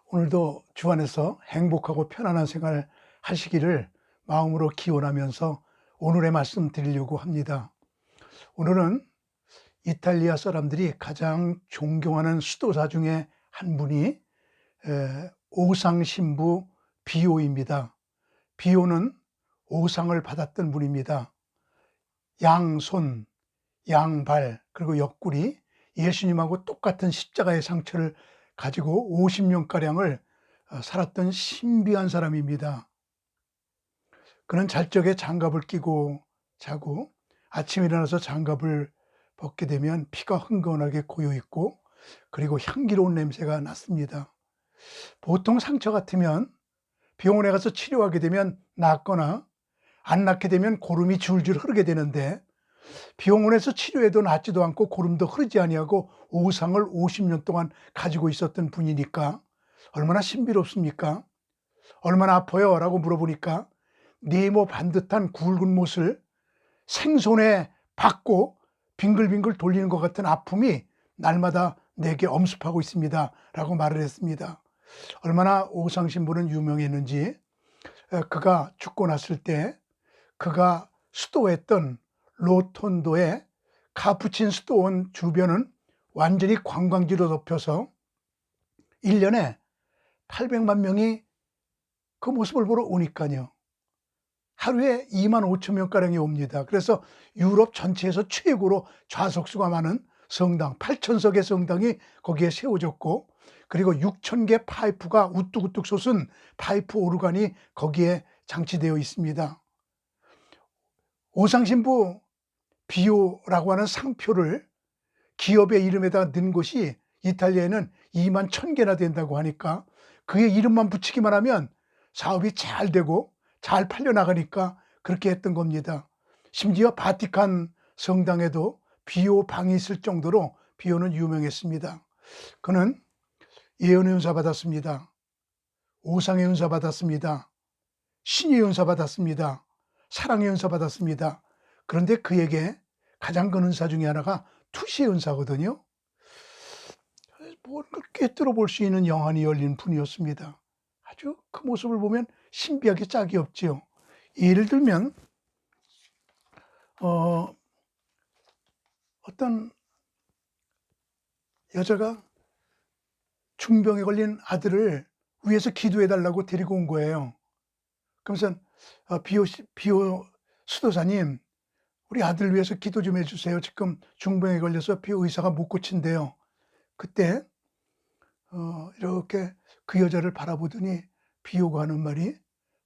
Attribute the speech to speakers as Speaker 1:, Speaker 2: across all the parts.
Speaker 1: 오늘도 주 안에서 행복하고 편안한 생활 하시기를 마음으로 기원하면서 오늘의 말씀 드리려고 합니다. 오늘은 이탈리아 사람들이 가장 존경하는 수도사 중에 한 분이 오상신부 비오입니다. 비오는 오상을 받았던 분입니다. 양손, 양발, 그리고 옆구리, 예수님하고 똑같은 십자가의 상처를 가지고 50년가량을 살았던 신비한 사람입니다. 그는 잘 적에 장갑을 끼고 자고 아침에 일어나서 장갑을 벗게 되면 피가 흥건하게 고여있고 그리고 향기로운 냄새가 났습니다. 보통 상처 같으면 병원에 가서 치료하게 되면 낫거나 안 낫게 되면 고름이 줄줄 흐르게 되는데 병원에서 치료해도 낫지도 않고 고름도 흐르지 아니하고 오상을 50년 동안 가지고 있었던 분이니까 얼마나 신비롭습니까? 얼마나 아파요? 라고 물어보니까 네모 반듯한 굵은 못을 생손에 박고 빙글빙글 돌리는 것 같은 아픔이 날마다 내게 엄습하고 있습니다 라고 말을 했습니다. 얼마나 오상신부는 유명했는지 그가 죽고 났을 때 그가 수도했던 로톤도의 카푸친 수도원 주변은 완전히 관광지로 덮여서 1년에 800만 명이 그 모습을 보러 오니까요. 하루에 2만 5천 명가량이 옵니다. 그래서 유럽 전체에서 최고로 좌석수가 많은 성당, 8천석의 성당이 거기에 세워졌고 그리고 6천 개 파이프가 우뚝우뚝 솟은 파이프 오르간이 거기에 장치되어 있습니다. 오상신부 비오라고 하는 상표를 기업의 이름에다 넣은 곳이 이탈리아에는 2만 1,000개나 된다고 하니까 그의 이름만 붙이기만 하면 사업이 잘 되고 잘 팔려나가니까 그렇게 했던 겁니다. 심지어 바티칸 성당에도 비오 방이 있을 정도로 비오는 유명했습니다. 그는 예언의 은사 받았습니다. 오상의 은사 받았습니다. 신의 은사 받았습니다. 사랑의 은사 받았습니다. 그런데 그에게 가장 큰 은사 중에 하나가 투시의 은사거든요. 뭔가 꿰뚫어 볼 수 있는 영안이 열린 분이었습니다. 아주 그 모습을 보면 신비하게 짝이 없지요. 예를 들면 어떤 여자가 중병에 걸린 아들을 위해서 기도해 달라고 데리고 온 거예요. 그러면서 비오 수도사님, 우리 아들 위해서 기도 좀 해주세요. 지금 중병에 걸려서 의사가 못 고친대요. 그때 이렇게 그 여자를 바라보더니 비오가 하는 말이,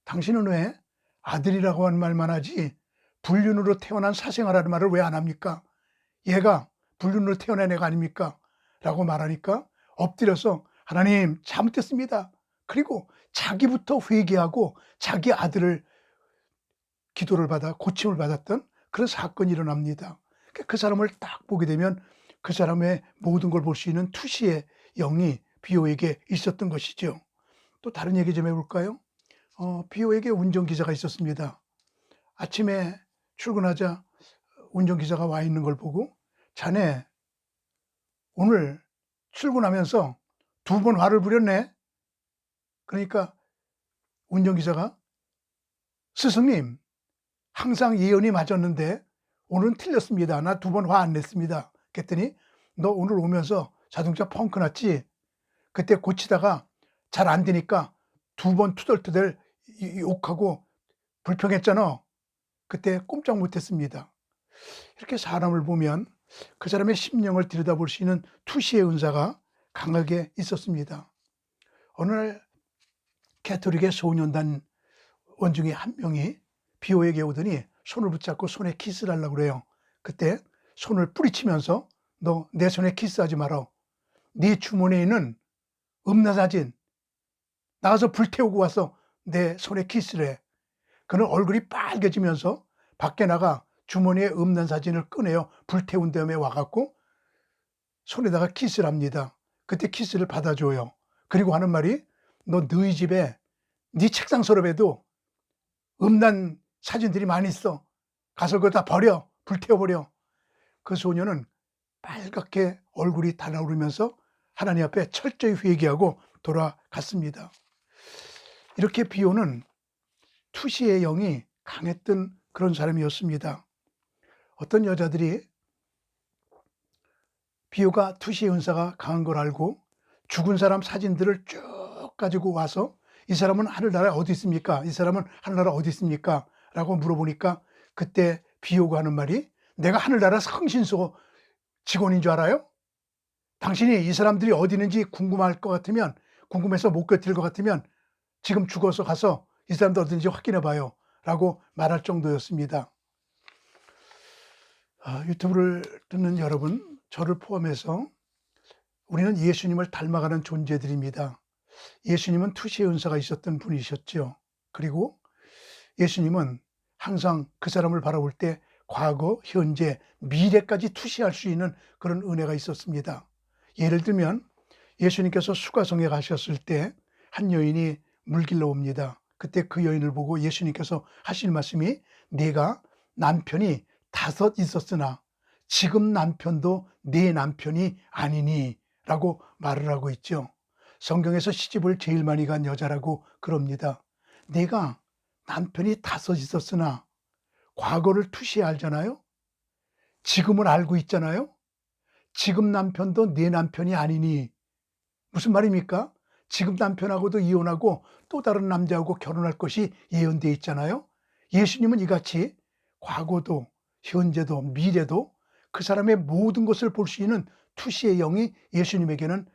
Speaker 1: 당신은 왜 아들이라고 하는 말만 하지 불륜으로 태어난 사생아라는 말을 왜 안 합니까? 얘가 불륜으로 태어난 애가 아닙니까? 라고 말하니까 엎드려서 하나님 잘못했습니다. 그리고 자기부터 회개하고 자기 아들을 기도를 받아 고침을 받았던 그런 사건이 일어납니다. 그 사람을 딱 보게 되면 그 사람의 모든 걸 볼 수 있는 투시의 영이 비오에게 있었던 것이죠. 또 다른 얘기 좀 해볼까요? 비오에게 운전기사가 있었습니다. 아침에 출근하자 운전기사가 와 있는 걸 보고, 자네 오늘 출근하면서 2번 화를 부렸네. 그러니까 운전기사가, 스승님, 항상 예언이 맞았는데 오늘은 틀렸습니다. 나 2번 화 안 냈습니다. 그랬더니 너 오늘 오면서 자동차 펑크 났지? 그때 고치다가 잘 안 되니까 2번 투덜투덜 욕하고 불평했잖아. 그때 꼼짝 못했습니다. 이렇게 사람을 보면 그 사람의 심령을 들여다볼 수 있는 투시의 은사가 강하게 있었습니다. 어느 날 캐톨릭의 소년단 원 중에 한 명이 비오에게 오더니 손을 붙잡고 손에 키스를 하려고 그래요. 그때 손을 뿌리치면서 너 내 손에 키스하지 마라. 네 주머니에 있는 음란사진 나가서 불태우고 와서 내 손에 키스를 해. 그는 얼굴이 빨개지면서 밖에 나가 주머니에 음란사진을 꺼내어 불태운 다음에 와갖고 손에다가 키스를 합니다. 그때 키스를 받아줘요. 그리고 하는 말이, 너 너희 집에 네 책상 서랍에도 음란 사진들이 많이 있어. 가서 그거 다 버려. 불태워버려. 그 소녀는 빨갛게 얼굴이 달아오르면서 하나님 앞에 철저히 회개하고 돌아갔습니다. 이렇게 비오는 투시의 영이 강했던 그런 사람이었습니다. 어떤 여자들이 비오가 투시의 은사가 강한 걸 알고 죽은 사람 사진들을 쭉 가지고 와서 이 사람은 하늘나라에 어디 있습니까? 이 사람은 하늘나라 어디 있습니까? 라고 물어보니까 그때 비오가 하는 말이 내가 하늘나라 성신소 직원인 줄 알아요? 당신이 이 사람들이 어디 있는지 궁금할 것 같으면 궁금해서 못 버틸 것 같으면 지금 죽어서 가서 이 사람들 어딘지 확인해 봐요 라고 말할 정도였습니다. 유튜브를 듣는 여러분, 저를 포함해서 우리는 예수님을 닮아가는 존재들입니다. 예수님은 투시의 은사가 있었던 분이셨죠. 그리고 예수님은 항상 그 사람을 바라볼 때 과거, 현재, 미래까지 투시할 수 있는 그런 은혜가 있었습니다. 예를 들면 예수님께서 수가성에 가셨을 때 한 여인이 물길로 옵니다. 그때 그 여인을 보고 예수님께서 하실 말씀이 네가 남편이 5 있었으나 지금 남편도 네 남편이 아니니 라고 말을 하고 있죠. 성경에서 시집을 제일 많이 간 여자라고 그럽니다. 내가 남편이 5 있었으나 과거를 투시해 알잖아요. 지금은 알고 있잖아요. 지금 남편도 내 남편이 아니니 무슨 말입니까? 지금 남편하고도 이혼하고 또 다른 남자하고 결혼할 것이 예언되어 있잖아요. 예수님은 이같이 과거도 현재도 미래도 그 사람의 모든 것을 볼 수 있는 투시의 영이 예수님에게는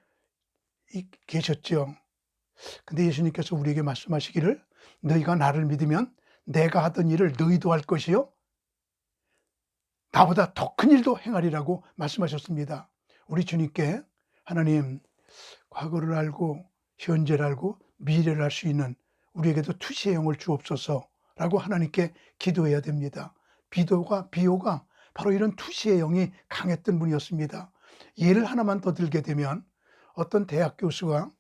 Speaker 1: 계셨죠. 근데 예수님께서 우리에게 말씀하시기를 너희가 나를 믿으면 내가 하던 일을 너희도 할 것이요 나보다 더 큰 일도 행하리라고 말씀하셨습니다. 우리 주님께 하나님 과거를 알고 현재를 알고 미래를 알 수 있는 우리에게도 투시의 영을 주옵소서라고 하나님께 기도해야 됩니다. 비오가 바로 이런 투시의 영이 강했던 분이었습니다. 예를 하나만 더 들게 되면 어떤 대학 교수가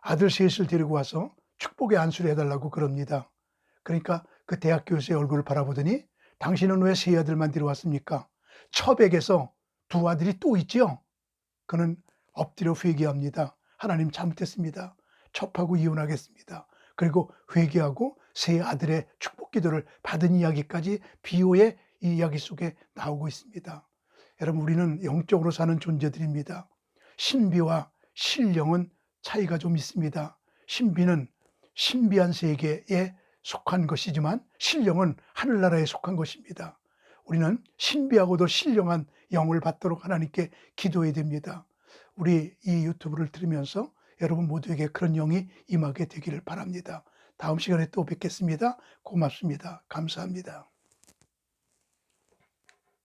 Speaker 1: 아들 셋을 데리고 와서 축복의 안수를 해달라고 그럽니다. 그러니까 그 대학 교수의 얼굴을 바라보더니 당신은 왜 세 아들만 데려왔습니까? 처백에서 2 아들이 또 있죠. 그는 엎드려 회개합니다. 하나님 잘못했습니다. 첩하고 이혼하겠습니다. 그리고 회개하고 세 아들의 축복 기도를 받은 이야기까지 비오의 이 이야기 속에 나오고 있습니다. 여러분 우리는 영적으로 사는 존재들입니다. 신비와 신령은 차이가 좀 있습니다. 신비는 신비한 세계에 속한 것이지만 신령은 하늘나라에 속한 것입니다. 우리는 신비하고도 신령한 영을 받도록 하나님께 기도해야 됩니다. 우리 이 유튜브를 들으면서 여러분 모두에게 그런 영이 임하게 되기를 바랍니다. 다음 시간에 또 뵙겠습니다. 고맙습니다. 감사합니다.